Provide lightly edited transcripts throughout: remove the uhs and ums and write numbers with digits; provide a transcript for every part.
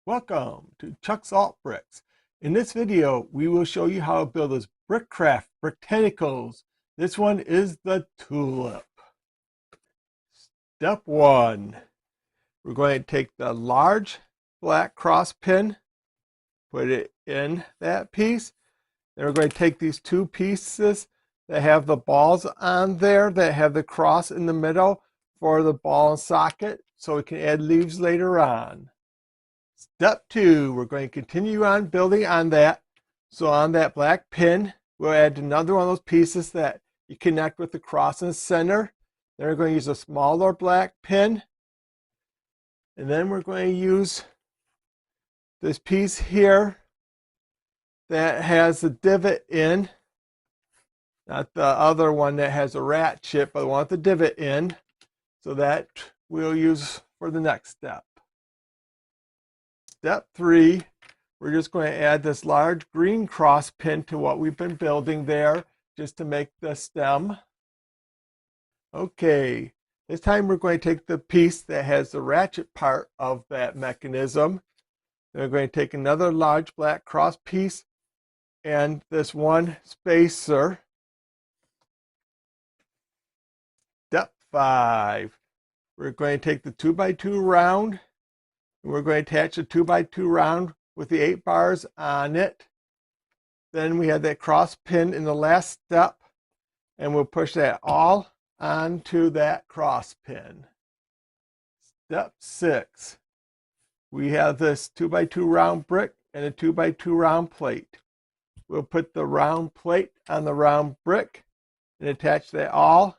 Welcome to Chuck's Alt Bricks. In this video, we will show you how to build this Brick Craft Bricktanicals. This one is the Tulip. Step 1. We're going to take the large black cross pin, put it in that piece. Then we're going to take these two pieces that have the balls on there that have the cross in the middle for the ball and socket, so we can add leaves later on. Step 2, we're going to continue on building on that. So on that black pin, we'll add another one of those pieces that you connect with the cross in the center. Then we're going to use a smaller black pin. And then we're going to use this piece here that has a divot in. Not the other one that has a ratchet, but the one with the divot in. So that we'll use for the next step. Step 3, we're just going to add this large green cross pin to what we've been building there, just to make the stem. Okay, this time we're going to take the piece that has the ratchet part of that mechanism. Then we're going to take another large black cross piece and this one spacer. Step 5, we're going to take the 2x2 round. We're going to attach a 2x2 round with the 8 bars on it. Then we have that cross pin in the last step, and we'll push that all onto that cross pin. Step 6, we have this 2x2 round brick and a 2x2 round plate. We'll put the round plate on the round brick and attach that all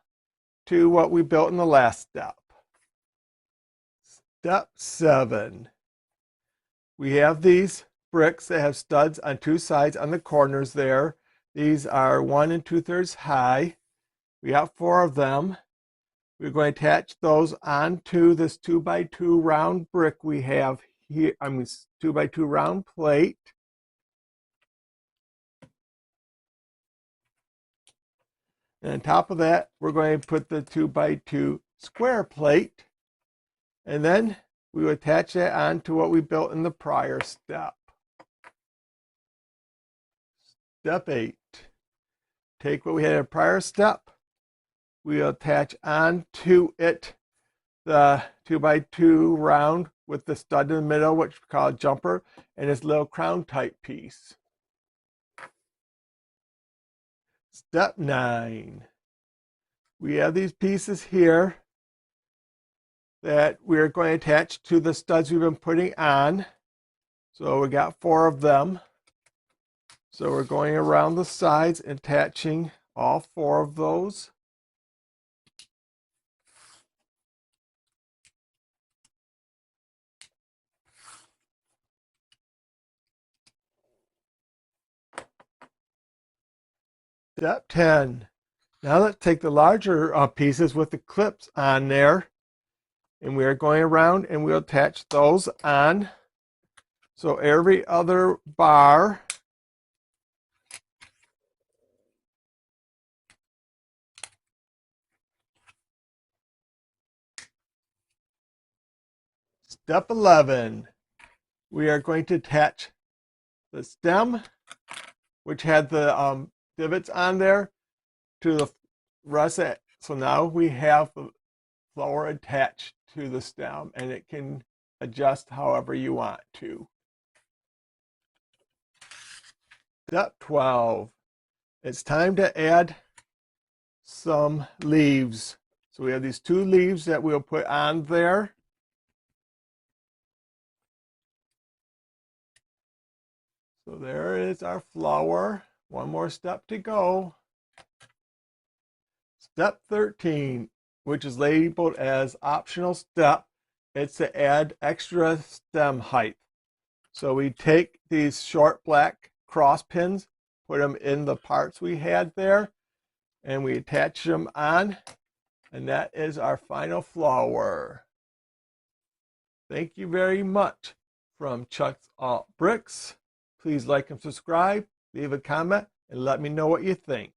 to what we built in the last step. Step 7, we have these bricks that have studs on two sides on the corners there. These are 1 2/3 high. We have 4 of them. We're going to attach those onto this 2x2 round brick we have here. 2x2 round plate. And on top of that, we're going to put the 2x2 square plate. And then we will attach that onto what we built in the prior step. Step 8. Take what we had in the prior step. We'll attach onto it the 2x2 round with the stud in the middle, which we call a jumper, and this little crown type piece. Step 9. We have these pieces here that we're going to attach to the studs we've been putting on. So we got 4 of them. So we're going around the sides and attaching all 4 of those. Step 10. Now let's take the larger pieces with the clips on there. And we are going around and we'll attach those on. So every other bar Step 11, we are going to attach the stem, which had the divots on there, to the russet. So now we have the flower attached to the stem, and it can adjust however you want to. Step 12, it's time to add some leaves. So we have these 2 leaves that we'll put on there. So there is our flower. One more step to go. Step 13, which is labeled as optional step, it's to add extra stem height. So we take these short black cross pins, put them in the parts we had there, and we attach them on, and that is our final flower. Thank you very much. From Chuck's Alt Bricks. Please like and subscribe, leave a comment, and let me know what you think.